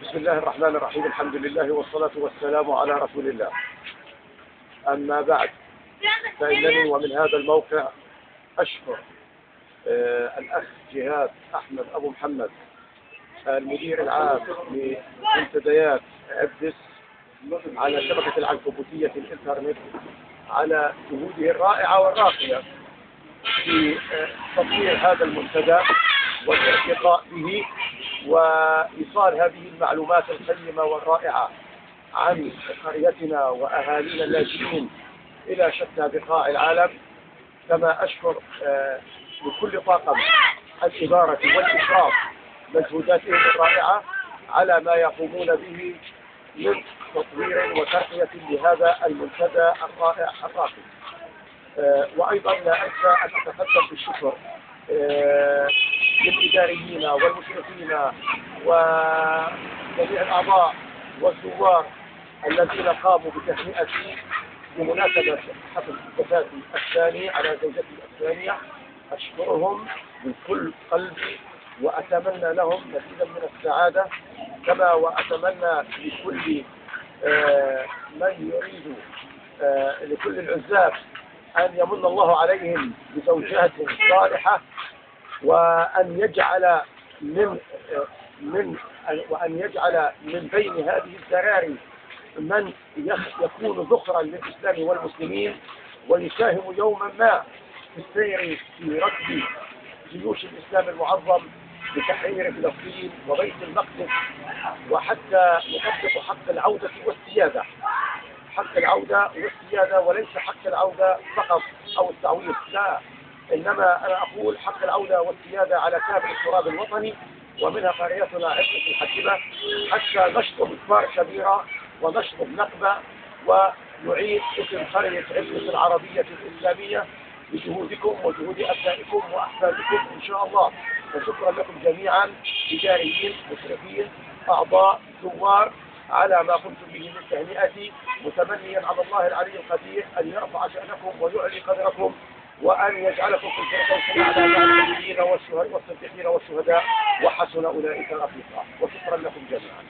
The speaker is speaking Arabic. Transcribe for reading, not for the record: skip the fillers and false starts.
بسم الله الرحمن الرحيم. الحمد لله والصلاة والسلام على رسول الله. أما بعد، فإنني ومن هذا الموقع أشكر الأخ جهاد أحمد أبو محمد المدير العام لمنتديات عبدس على شبكة العنكبوتية في الإنترنت على جهوده الرائعة والراقية في تطوير هذا المنتدى والارتقاء به وإيصال هذه المعلومات القيمة والرائعة عن قريتنا وأهالينا اللاجئين إلى شتى بقاع العالم. كما أشكر لكل طاقم الإدارة والإشراف مجهوداتهم الرائعة على ما يقومون به من تطوير وترقية لهذا المنتدى الرائع الراقي. وأيضا لا أنسى أن أتقدم بالشكر للإداريين والمشرفين وجميع الأعضاء والزوار الذين قاموا بتهنئتي بمناسبة حفل زفافي الثاني على زوجتي الثانية. أشكرهم من كل قلبي وأتمنى لهم مزيدا من السعادة، كما وأتمنى لكل من يريد لكل العزاب أن يمن الله عليهم بزوجات صالحة، وأن يجعل من بين هذه الذراري من يكون ذخرا للإسلام والمسلمين ويساهم يوما ما في السير في ركب جيوش الإسلام المعظم بتحرير فلسطين وبيت المقدس، وحتى يطبق حق العودة والسيادة، حق العودة والسيادة، وليس حق العودة فقط أو التعويض، لا، إنما أنا أقول حق العودة والسيادة على كامل التراب الوطني ومنها قريتنا عبدس الحكيمة، حتى نشطب كفار كبيرة ونشطب نقبة ونعيد اسم قرية عبدس العربية الإسلامية بجهودكم وجهود أبنائكم وأحفادكم إن شاء الله. وشكرا لكم جميعا، إداريين، مشرفين، أعضاء، زوار، على ما قمتم به من تهنئتي، متمنيا على الله العلي القدير أن يرفع شأنكم ويعلي قدركم وأن يجعلكم في الفردوس الأعلى مع النبيين والصديقين والشهداء وحسن أولئك رفيقا. وشكرا لكم جميعا.